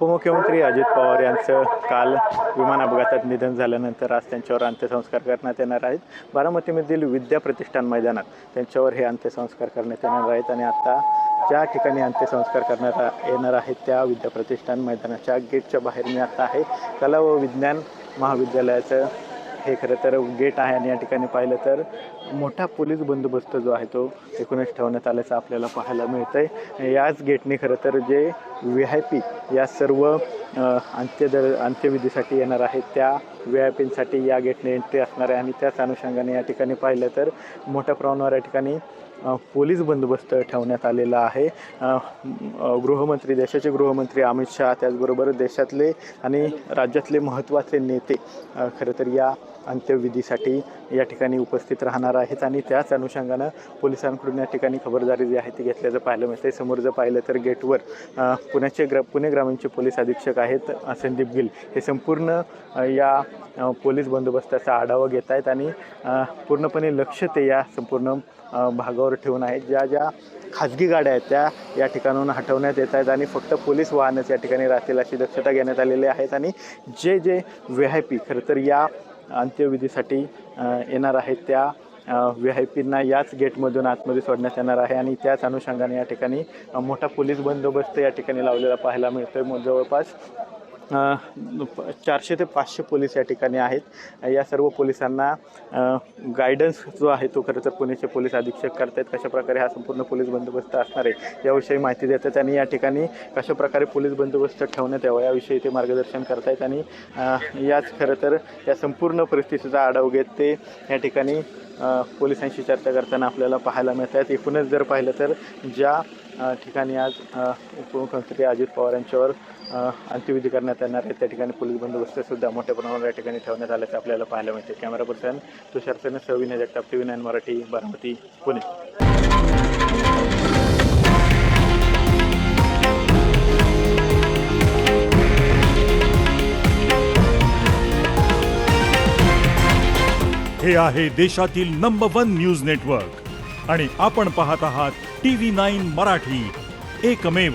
उपमुख्यमंत्री अजित पवार यांचं काल विमान अपघातात निधन झाल्यानंतर आज त्यांच्यावर अंत्यसंस्कार करण्यात येणार आहेत। बारामतीमधील विद्या प्रतिष्ठान मैदानात त्यांच्यावर हे अंत्यसंस्कार करण्यात येणार आहेत आणि आता ज्या ठिकाणी अंत्यसंस्कार करण्यात येणार आहेत त्या विद्या प्रतिष्ठान मैदानाच्या गेटच्या बाहेर मी आता आहे। कला व विज्ञान महाविद्यालयाचं हे खरं तर गेट आहे आणि या ठिकाणी पाहिलं तर मोठा पोलीस बंदोबस्त जो आहे तो एकूणच ठेवण्यात आल्याचं आपल्याला पाहायला मिळतंय। याच गेटने खरं तर जे VIP या सर्व अंत्यविधीसाठी येणार आहेत त्या VIPंसाठी या गेटने एंट्री असणार आहे आणि त्याच अनुषंगाने या ठिकाणी पाहिलं तर मोठ्या प्रमाणावर या ठिकाणी पोलीस बंदोबस्त ठेवण्यात आलेला आहे। गृहमंत्री देशाचे गृहमंत्री अमित शहा त्याचबरोबर देशातले आणि राज्यातले महत्त्वाचे नेते खरं तर या अंत्यविधीसाठी या ठिकाणी उपस्थित राहणार आहेत आणि त्याच अनुषंगानं पोलिसांकडून या ठिकाणी खबरदारी जी आहे ती घेतल्याचं पाहायला मिळते। समोर जर पाहिलं तर गेटवर पुणे ग्रामीणचे पोलीस अधीक्षक आहेत संदीप गिल हे संपूर्ण या पोलीस बंदोबस्ताचा आढावा घेत आहेत आणि पूर्णपणे लक्ष ते या संपूर्ण भागावर ठेवून आहेत। ज्या खाजगी गाड्या आहेत त्या या ठिकाणाहून हटवण्यात येत आहेत आणि फक्त पोलीस वाहनच या ठिकाणी राहतील अशी दक्षता घेण्यात आलेली आहेत आणि जे VIP खरं तर या अंत्यविधीसाठी येणार आहेत त्या VIPंना याच गेटमधून आतमध्ये सोडण्यात येणार आहे आणि त्याच अनुषंगाने या ठिकाणी मोठा पोलीस बंदोबस्त या ठिकाणी लावलेला पाहायला मिळतोय। जवळपास 400 ते 500 पोलीस या ठिकाणी आहेत। या सर्व पोलिसांना गायडन्स जो आहे तो खरं तर पुणेचे पोलीस अधीक्षक करतात। कशा प्रकारे हा संपूर्ण पोलीस बंदोबस्त असणार आहे याविषयी माहिती देतात आणि या ठिकाणी कशा प्रकारे पोलीस बंदोबस्त ठेवण्यात यावा याविषयी ते मार्गदर्शन करतायत आणि याच खरं तर या संपूर्ण परिस्थितीचा आढावा घेत ते या ठिकाणी पोलिसांशी चर्चा करताना आपल्याला पाहायला मिळत आहेत। एकूणच जर पाहिलं तर ज्या ठिकाणी आज उपमुख्यमंत्री अजित पवार यांच्यावर अंत्यविधी करण्यात येणार आहे त्या ठिकाणी पोलीस बंदोबस्तसुद्धा मोठ्या प्रमाणावर या ठिकाणी ठेवण्यात आल्याचं आपल्याला पाहायला मिळते। कॅमेरा पर्सन तुषार सेन सविनय जगताप TV9 मराठी बारामती पुणे। हे आहे देशातील नंबर 1 न्यूज नेटवर्क आणि आपण पाहत आहात TV9 मराठी, एकमेव।